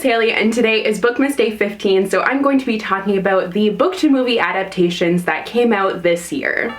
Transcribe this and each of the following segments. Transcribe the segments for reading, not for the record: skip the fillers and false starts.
it's Hailey, and today is Bookmas Day 15, so I'm going to be talking about the book-to-movie adaptations that came out this year.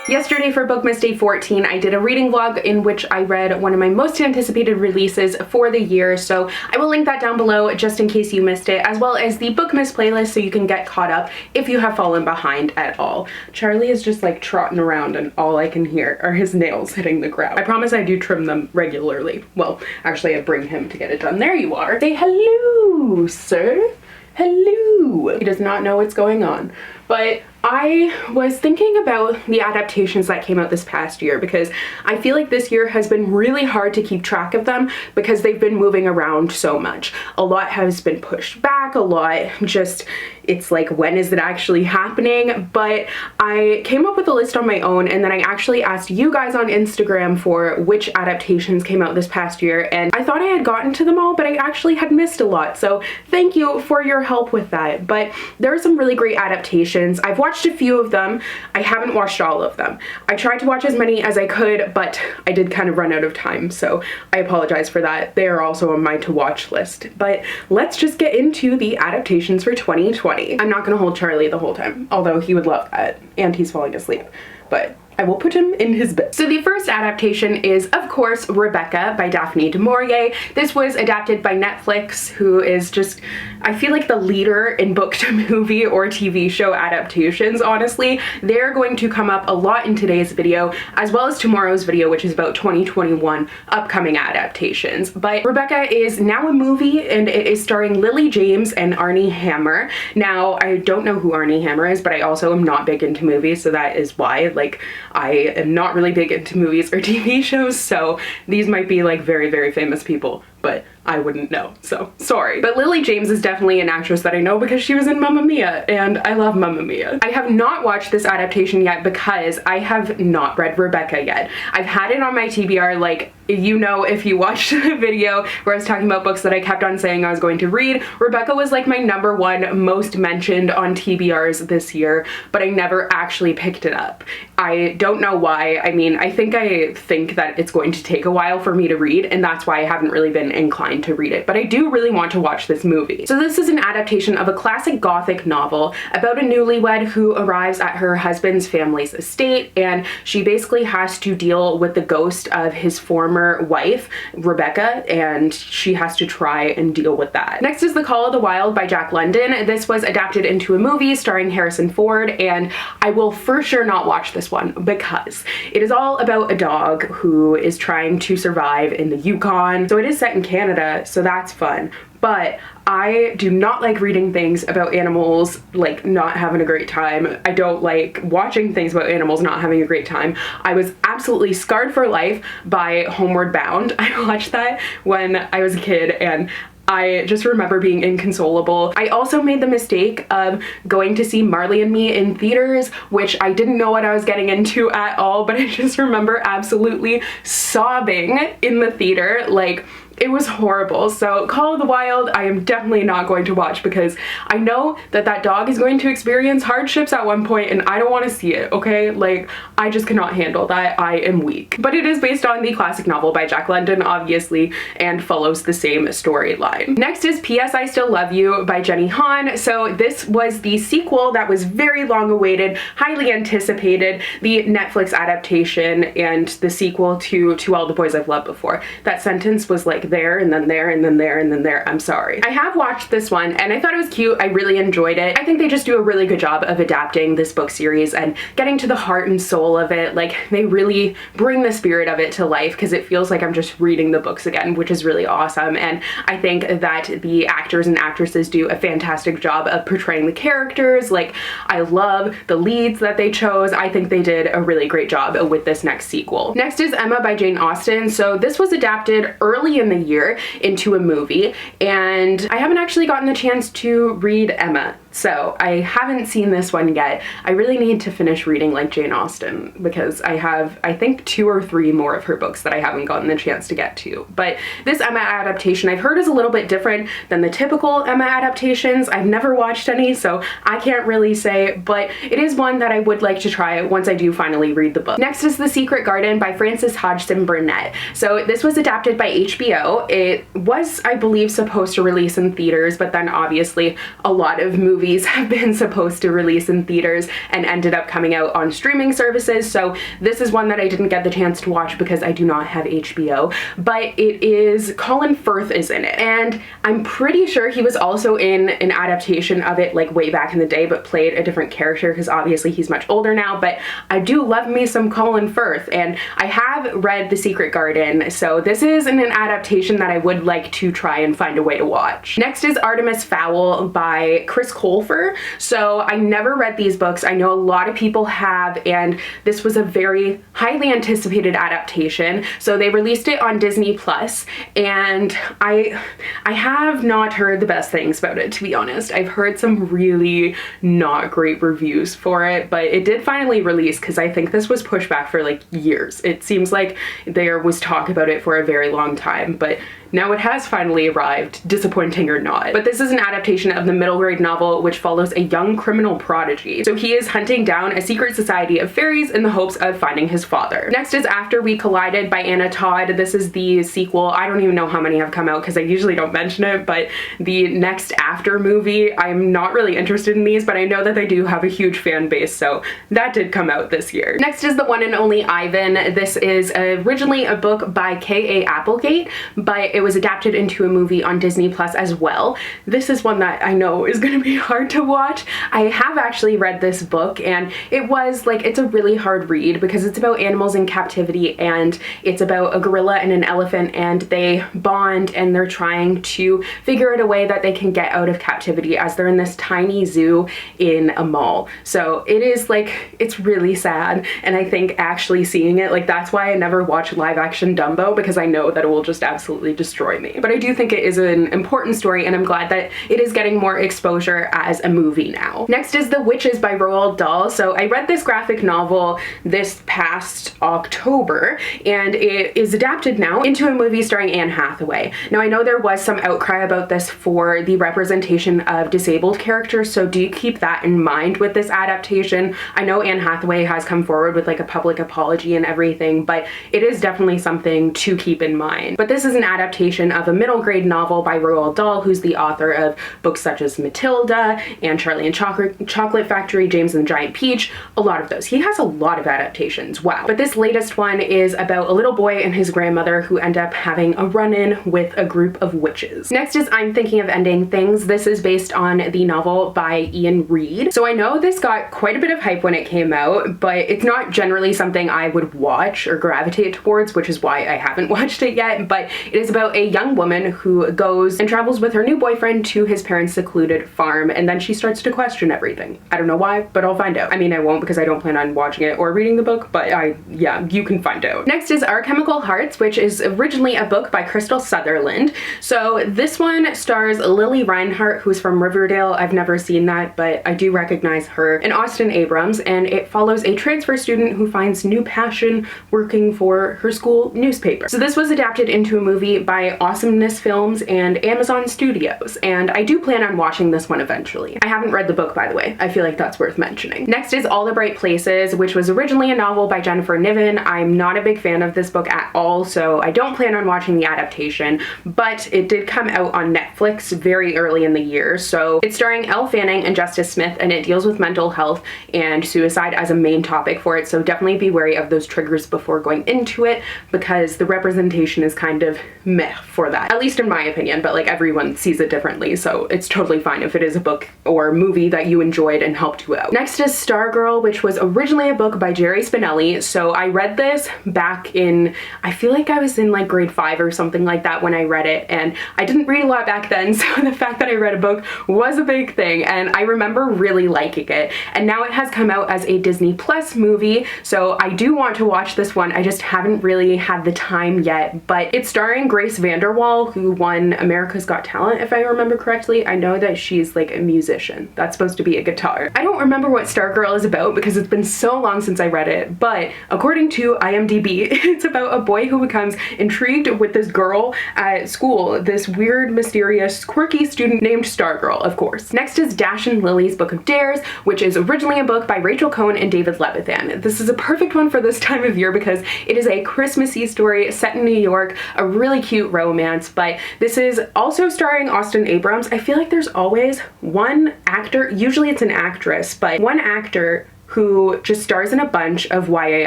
Yesterday for Bookmas Day 14, I did a reading vlog in which I read one of my most anticipated releases for the year, so I will link that down below just in case you missed it, as well as the Bookmas playlist so you can get caught up if you have fallen behind at all. Charlie is just like trotting around and all I can hear are his nails hitting the ground. I promise I do trim them regularly. Well, actually I bring him to get it done. There you are. Say hello, sir. Hello. He does not know what's going on. But I was thinking about the adaptations that came out this past year because I feel like this year has been really hard to keep track of them because they've been moving around so much. A lot has been pushed back, a lot just, it's like, when is it actually happening? But I came up with a list on my own, and then I actually asked you guys on Instagram for which adaptations came out this past year, and I thought I had gotten to them all, but I actually had missed a lot. So thank you for your help with that. But there are some really great adaptations. I've watched a few of them. I haven't watched all of them. I tried to watch as many as I could, but I did kind of run out of time, so I apologize for that. They are also on my to-watch list. But let's just get into the adaptations for 2020. I'm not gonna hold Charlie the whole time, although he would love that, and he's falling asleep, but I will put him in his bed. So the first adaptation is, of course, Rebecca by Daphne du Maurier. This was adapted by Netflix, who is just, I feel like the leader in book-to-movie or TV show adaptations, honestly. They're going to come up a lot in today's video, as well as tomorrow's video, which is about 2021 upcoming adaptations. But Rebecca is now a movie, and it is starring Lily James and Armie Hammer. Now, I don't know who Armie Hammer is, but I also am not big into movies, so that is why, like, I am not really big into movies or TV shows, so these might be like very, very famous people, but I wouldn't know, so sorry. But Lily James is definitely an actress that I know because she was in Mamma Mia, and I love Mamma Mia. I have not watched this adaptation yet because I have not read Rebecca yet. I've had it on my TBR, like, you know, if you watched the video where I was talking about books that I kept on saying I was going to read, Rebecca was like my #1 most mentioned on TBRs this year, but I never actually picked it up. I don't know why. I mean, I think that it's going to take a while for me to read, and that's why I haven't really been inclined to read it, but I do really want to watch this movie. So this is an adaptation of a classic Gothic novel about a newlywed who arrives at her husband's family's estate, and she basically has to deal with the ghost of his former wife, Rebecca, and she has to try and deal with that. Next is The Call of the Wild by Jack London. This was adapted into a movie starring Harrison Ford, and I will for sure not watch this one because it is all about a dog who is trying to survive in the Yukon. So it is set in Canada, so that's fun. But I do not like reading things about animals like not having a great time. I don't like watching things about animals not having a great time. I was absolutely scarred for life by Homeward Bound. I watched that when I was a kid, and I just remember being inconsolable. I also made the mistake of going to see Marley and Me in theaters, which I didn't know what I was getting into at all, but I just remember absolutely sobbing in the theater. Like, it was horrible. So Call of the Wild, I am definitely not going to watch because I know that that dog is going to experience hardships at one point, and I don't want to see it, okay? Like, I just cannot handle that. I am weak. But it is based on the classic novel by Jack London, obviously, and follows the same storyline. Next is P.S. I Still Love You by Jenny Han. So this was the sequel that was very long awaited, highly anticipated, the Netflix adaptation and the sequel to All the Boys I've Loved Before. That sentence was like there and then there and then there and then there. I'm sorry. I have watched this one and I thought it was cute. I really enjoyed it. I think they just do a really good job of adapting this book series and getting to the heart and soul of it. Like, they really bring the spirit of it to life because it feels like I'm just reading the books again, which is really awesome. And I think that the actors and actresses do a fantastic job of portraying the characters. Like, I love the leads that they chose. I think they did a really great job with this next sequel. Next is Emma by Jane Austen. So this was adapted early in the year into a movie, and I haven't actually gotten the chance to read Emma. So I haven't seen this one yet. I really need to finish reading like Jane Austen because I have, I think, 2 or 3 more of her books that I haven't gotten the chance to get to. But this Emma adaptation I've heard is a little bit different than the typical Emma adaptations. I've never watched any, so I can't really say, but it is one that I would like to try once I do finally read the book. Next is The Secret Garden by Frances Hodgson Burnett. So this was adapted by HBO. It was, I believe, supposed to release in theaters, but then obviously a lot of movies have been supposed to release in theaters and ended up coming out on streaming services. So this is one that I didn't get the chance to watch because I do not have HBO, but it is, Colin Firth is in it. And I'm pretty sure he was also in an adaptation of it like way back in the day, but played a different character because obviously he's much older now. But I do love me some Colin Firth, and I have read The Secret Garden, so this is an adaptation that I would like to try and find a way to watch. Next is Artemis Fowl by Chris Colfer. So I never read these books. I know a lot of people have, and this was a very highly anticipated adaptation. So they released it on Disney Plus, and I have not heard the best things about it, to be honest. I've heard some really not great reviews for it, but it did finally release because I think this was pushed back for like years. It seems like there was talk about it for a very long time, but now it has finally arrived, disappointing or not. But this is an adaptation of the middle grade novel which follows a young criminal prodigy. So he is hunting down a secret society of fairies in the hopes of finding his father. Next is After We Collided by Anna Todd. This is the sequel. I don't even know how many have come out because I usually don't mention it, but the next After movie, I'm not really interested in these, but I know that they do have a huge fan base, so that did come out this year. Next is The One and Only Ivan. This is originally a book by K.A. Applegate, but it was adapted into a movie on Disney Plus as well. This is one that I know is going to be hard to watch. I have actually read this book, and it was like, it's a really hard read because it's about animals in captivity, and it's about a gorilla and an elephant, and they bond and they're trying to figure out a way that they can get out of captivity as they're in this tiny zoo in a mall. So it is like, it's really sad, and I think actually seeing it, like, that's why I never watch live action Dumbo, because I know that it will just absolutely destroy me. But I do think it is an important story, and I'm glad that it is getting more exposure as a movie now. Next is The Witches by Roald Dahl. So I read this graphic novel this past October, and it is adapted now into a movie starring Anne Hathaway. Now I know there was some outcry about this for the representation of disabled characters, so do keep that in mind with this adaptation. I know Anne Hathaway has come forward with like a public apology and everything, but it is definitely something to keep in mind. But this is an adaptation of a middle grade novel by Roald Dahl, who's the author of books such as Matilda and Charlie and Chocolate Factory, James and the Giant Peach, a lot of those. He has a lot of adaptations, wow. But this latest one is about a little boy and his grandmother who end up having a run-in with a group of witches. Next is I'm Thinking of Ending Things. This is based on the novel by Ian Reid. So I know this got quite a bit of hype when it came out, but it's not generally something I would watch or gravitate towards, which is why I haven't watched it yet. But it is about a young woman who goes and travels with her new boyfriend to his parents' secluded farm, and then she starts to question everything. I don't know why, but I'll find out. I mean, I won't because I don't plan on watching it or reading the book, but yeah, you can find out. Next is Our Chemical Hearts, which is originally a book by Crystal Sutherland. So this one stars Lily Reinhardt, who's from Riverdale. I've never seen that, but I do recognize her, and Austin Abrams, and it follows a transfer student who finds new passion working for her school newspaper. So this was adapted into a movie by Awesomeness Films and Amazon Studios, and I do plan on watching this one eventually. I haven't read the book, by the way. I feel like that's worth mentioning. Next is All the Bright Places, which was originally a novel by Jennifer Niven. I'm not a big fan of this book at all, so I don't plan on watching the adaptation, but it did come out on Netflix very early in the year. So it's starring Elle Fanning and Justice Smith, and it deals with mental health and suicide as a main topic for it, so definitely be wary of those triggers before going into it, because the representation is kind of meh for that, at least in my opinion, but like everyone sees it differently, so it's totally fine if it is a book or movie that you enjoyed and helped you out. Next is Stargirl, which was originally a book by Jerry Spinelli. So I read this back in, I feel like I was in like grade 5 or something like that when I read it, and I didn't read a lot back then, so the fact that I read a book was a big thing, and I remember really liking it. And now it has come out as a Disney Plus movie, so I do want to watch this one. I just haven't really had the time yet, but it's starring Grace Grace Vanderwall, who won America's Got Talent, if I remember correctly. I know that she's like a musician. That's supposed to be a guitar. I don't remember what Stargirl is about because it's been so long since I read it, but according to IMDb, it's about a boy who becomes intrigued with this girl at school, this weird, mysterious, quirky student named Stargirl, of course. Next is Dash and Lily's Book of Dares, which is originally a book by Rachel Cohn and David Levithan. This is a perfect one for this time of year because it is a Christmassy story set in New York, a really cute romance, but this is also starring Austin Abrams. I feel like there's always one actor, usually it's an actress, but one actor who just stars in a bunch of YA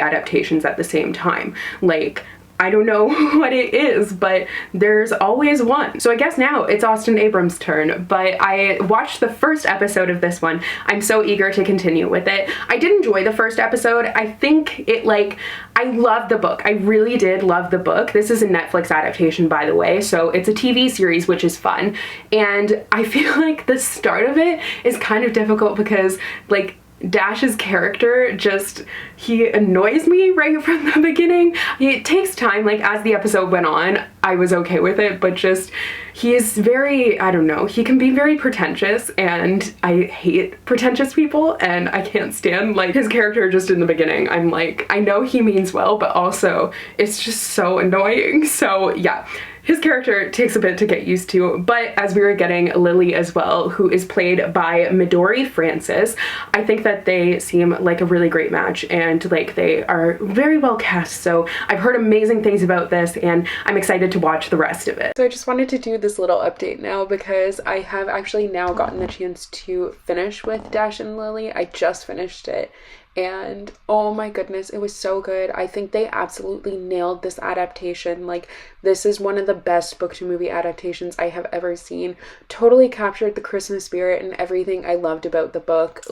adaptations at the same time. Like, I don't know what it is, but there's always one. So I guess now it's Austin Abrams' turn, but I watched the first episode of this one. I'm so eager to continue with it. I did enjoy the first episode. I think it I loved the book. I really did love the book. This is a Netflix adaptation, by the way, so it's a TV series, which is fun. And I feel like the start of it is kind of difficult because Dash's character he annoys me right from the beginning. It takes time, as the episode went on, I was okay with it, but he is very, I don't know, he can be very pretentious, and I hate pretentious people, and I can't stand, his character just in the beginning. I'm I know he means well, but also it's just so annoying. So yeah. His character takes a bit to get used to, but as we were getting Lily as well, who is played by Midori Francis, I think that they seem like a really great match, and they are very well cast, so I've heard amazing things about this, and I'm excited to watch the rest of it. So I just wanted to do this little update now because I have actually now gotten the chance to finish with Dash and Lily. I just finished it. And oh my goodness, it was so good. I think they absolutely nailed this adaptation. This is one of the best book to movie adaptations I have ever seen. Totally captured the Christmas spirit and everything I loved about the book.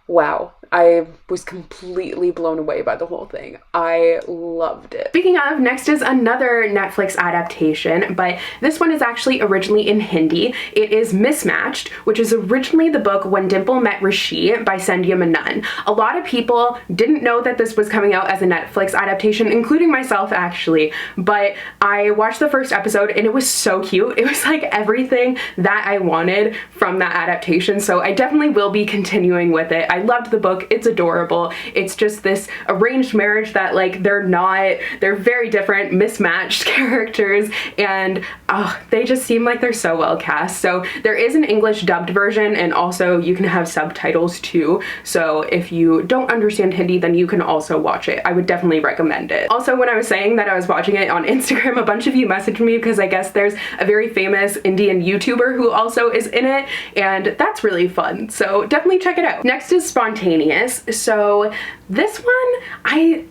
Wow, I was completely blown away by the whole thing. I loved it. Speaking of, next is another Netflix adaptation, but this one is actually originally in Hindi. It is Mismatched, which is originally the book When Dimple Met Rishi by Sandhya Menon. A lot of people didn't know that this was coming out as a Netflix adaptation, including myself actually, but I watched the first episode and it was so cute. It was everything that I wanted from that adaptation, so I definitely will be continuing with it. I loved the book. It's adorable. It's just this arranged marriage that they're very different, mismatched characters, and they just seem like they're so well cast. So there is an English dubbed version, and also you can have subtitles too. So if you don't understand Hindi, then you can also watch it. I would definitely recommend it. Also, when I was saying that I was watching it on Instagram, a bunch of you messaged me because I guess there's a very famous Indian YouTuber who also is in it, and that's really fun. So definitely check it out. Next is Spontaneous. So this one,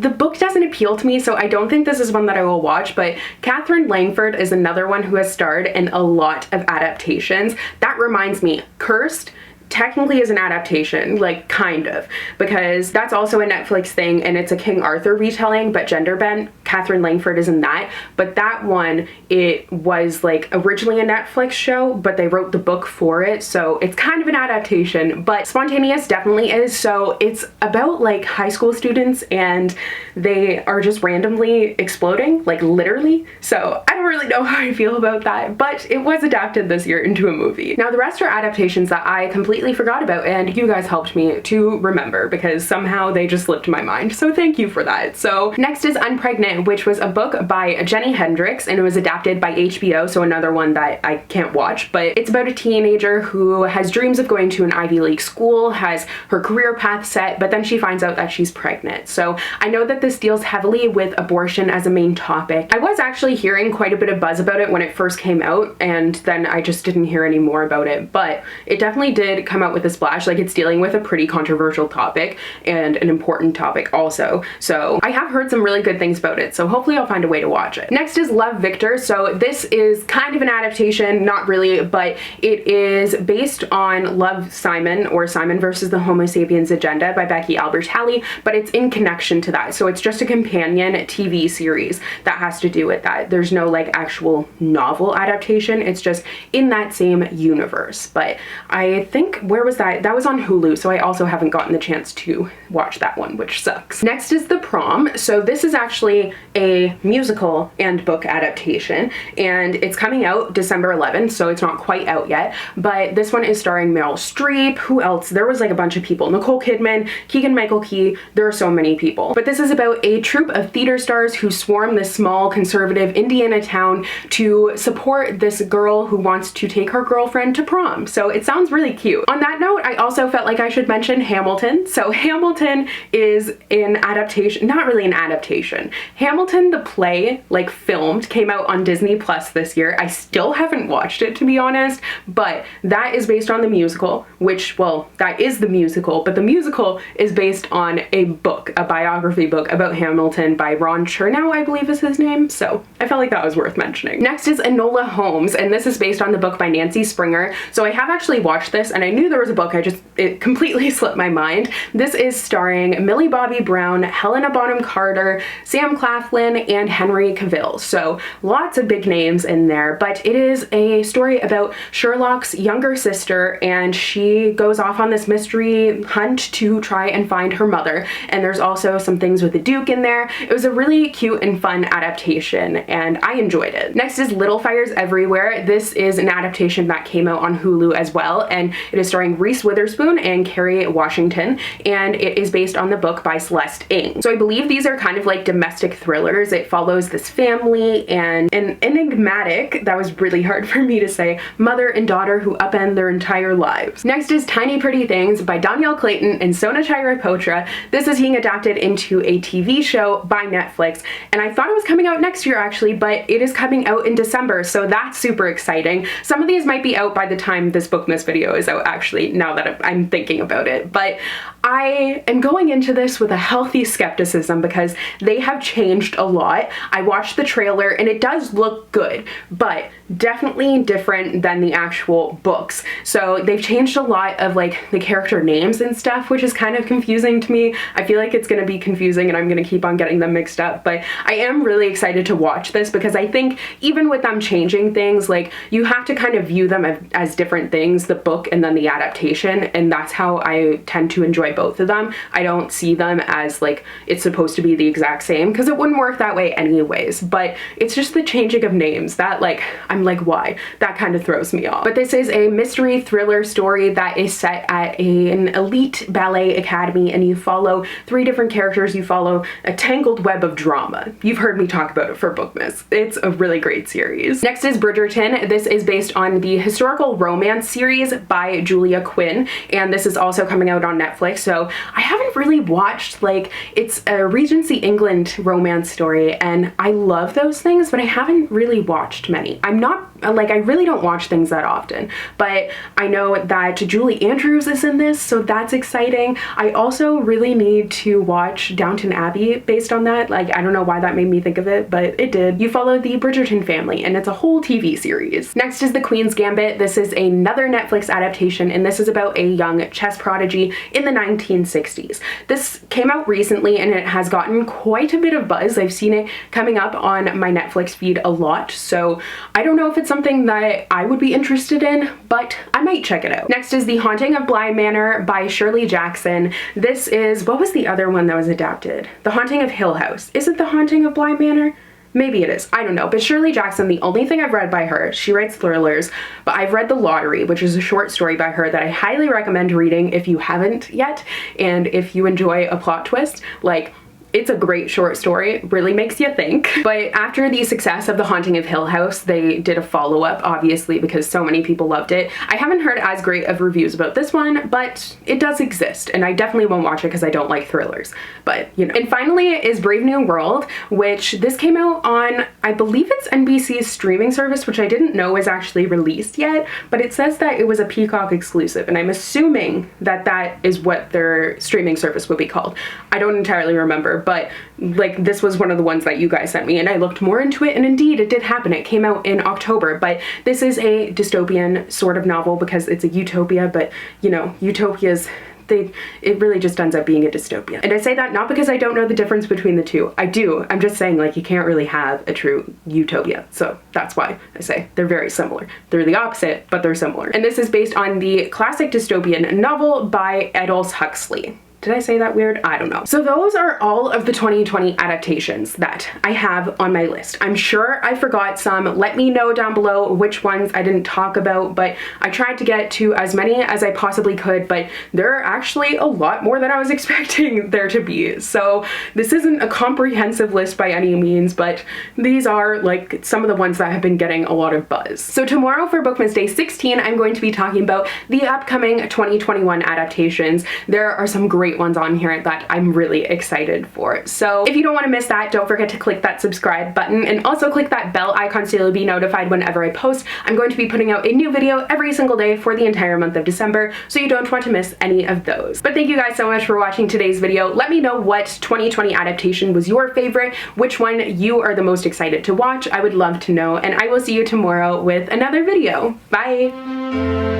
the book doesn't appeal to me, so I don't think this is one that I will watch, but Katherine Langford is another one who has starred in a lot of adaptations. That reminds me, Cursed technically is an adaptation, kind of, because that's also a Netflix thing, and it's a King Arthur retelling, but gender bent. Katherine Langford is in that, but that one, it was originally a Netflix show, but they wrote the book for it, so it's kind of an adaptation. But Spontaneous definitely is. So it's about high school students, and they are just randomly exploding, literally. So I don't really know how I feel about that, but it was adapted this year into a movie. Now the rest are adaptations that I completely forgot about, and you guys helped me to remember because somehow they just slipped my mind, so thank you for that. So next is Unpregnant, which was a book by Jenny Hendricks, and it was adapted by HBO, so another one that I can't watch, but it's about a teenager who has dreams of going to an Ivy League school, has her career path set, but then she finds out that she's pregnant. So I know that this deals heavily with abortion as a main topic. I was actually hearing quite a bit of buzz about it when it first came out, and then I just didn't hear any more about it, but it definitely did come out with a splash. It's dealing with a pretty controversial topic and an important topic also. So I have heard some really good things about it, so hopefully I'll find a way to watch it. Next is Love, Victor. So this is kind of an adaptation, not really, but it is based on Love, Simon, or Simon versus the Homo Sapiens Agenda by Becky Albertalli, but it's in connection to that. So it's just a companion TV series that has to do with that. There's no actual novel adaptation. It's just in that same universe. But I think, where was that? That was on Hulu, so I also haven't gotten the chance to watch that one, which sucks. Next is The Prom. So this is actually a musical and book adaptation, and it's coming out December 11th, so it's not quite out yet, but this one is starring Meryl Streep. Who else? There was like a bunch of people. Nicole Kidman, Keegan-Michael Key, there are so many people. But this is about a troupe of theater stars who swarm this small conservative Indiana town to support this girl who wants to take her girlfriend to prom. So it sounds really cute. On that note, I also felt like I should mention Hamilton. So Hamilton is an adaptation, not really an adaptation. Hamilton, the play, like filmed, came out on Disney Plus this year. I still haven't watched it, to be honest, but that is based on the musical, which, well, that is the musical, but the musical is based on a book, a biography book about Hamilton by Ron Chernow, I believe is his name. So I felt like that was worth mentioning. Next is Enola Holmes, and this is based on the book by Nancy Springer. So I have actually watched this, and I knew there was a book, it completely slipped my mind. This is starring Millie Bobby Brown, Helena Bonham Carter, Sam Claflin, and Henry Cavill. So lots of big names in there, but it is a story about Sherlock's younger sister, and she goes off on this mystery hunt to try and find her mother. And there's also some things with the Duke in there. It was a really cute and fun adaptation, and I enjoyed it. Next is Little Fires Everywhere. This is an adaptation that came out on Hulu as well, and it is starring Reese Witherspoon and Kerry Washington, and it is based on the book by Celeste Ng. So I believe these are kind of like domestic thrillers. It follows this family and an enigmatic, that was really hard for me to say, mother and daughter who upend their entire lives. Next is Tiny Pretty Things by Danielle Clayton and Sona Chirapotra. This is being adapted into a TV show by Netflix, and I thought it was coming out next year actually, but it is coming out in December, so that's super exciting. Some of these might be out by the time this Bookmas video is out actually, now that I'm thinking about it, but I am going into this with a healthy skepticism because they have changed a lot. I watched the trailer and it does look good, but definitely different than the actual books. So they've changed a lot of like the character names and stuff, which is kind of confusing to me. I feel like it's going to be confusing and I'm going to keep on getting them mixed up, but I am really excited to watch this because I think even with them changing things, like you have to kind of view them as different things, the book and then the adaptation, and that's how I tend to enjoy both of them. I don't see them as like it's supposed to be the exact same because it wouldn't work that way anyways, but it's just the changing of names that like I'm like, why? That kind of throws me off. But this is a mystery thriller story that is set at an elite ballet academy, and you follow 3 different characters. You follow a tangled web of drama. You've heard me talk about it for Bookmas. It's a really great series. Next is Bridgerton. This is based on the historical romance series by Julia Quinn, and this is also coming out on Netflix. So I haven't really watched, like, it's a Regency England romance story, and I love those things, but I haven't really watched many. I'm not, like, I really don't watch things that often, but I know that Julie Andrews is in this, so that's exciting. I also really need to watch Downton Abbey based on that. Like, I don't know why that made me think of it, but it did. You follow the Bridgerton family, and it's a whole TV series. Next is The Queen's Gambit. This is another Netflix adaptation, and this is about a young chess prodigy in the 1960s. This came out recently, and it has gotten quite a bit of buzz. I've seen it coming up on my Netflix feed a lot, so I don't know if it's something that I would be interested in, but I might check it out. Next is The Haunting of Bly Manor by Shirley Jackson. This is, what was the other one that was adapted? The Haunting of Hill House. Is it The Haunting of Bly Manor? Maybe it is, I don't know, but Shirley Jackson, the only thing I've read by her, she writes thrillers, but I've read The Lottery, which is a short story by her that I highly recommend reading if you haven't yet, and if you enjoy a plot twist, like, it's a great short story, really makes you think. But after the success of The Haunting of Hill House, they did a follow-up, obviously, because so many people loved it. I haven't heard as great of reviews about this one, but it does exist, and I definitely won't watch it because I don't like thrillers, but you know. And finally is Brave New World, which this came out on, I believe it's NBC's streaming service, which I didn't know was actually released yet, but it says that it was a Peacock exclusive, and I'm assuming that that is what their streaming service would be called. I don't entirely remember, but like this was one of the ones that you guys sent me, and I looked more into it, and indeed it did happen. It came out in October, but this is a dystopian sort of novel because it's a utopia, but you know, utopias, it really just ends up being a dystopia. And I say that not because I don't know the difference between the two. I do. I'm just saying, like, you can't really have a true utopia. So that's why I say they're very similar. They're the opposite, but they're similar. And this is based on the classic dystopian novel by Aldous Huxley. Did I say that weird? I don't know. So those are all of the 2020 adaptations that I have on my list. I'm sure I forgot some. Let me know down below which ones I didn't talk about, but I tried to get to as many as I possibly could, but there are actually a lot more than I was expecting there to be. So this isn't a comprehensive list by any means, but these are like some of the ones that have been getting a lot of buzz. So tomorrow for Bookmas Day 16, I'm going to be talking about the upcoming 2021 adaptations. There are some great ones on here that I'm really excited for. So if you don't want to miss that, don't forget to click that subscribe button and also click that bell icon so you'll be notified whenever I post. I'm going to be putting out a new video every single day for the entire month of December, so you don't want to miss any of those. But thank you guys so much for watching today's video. Let me know what 2020 adaptation was your favorite, which one you are the most excited to watch. I would love to know, and I will see you tomorrow with another video. Bye!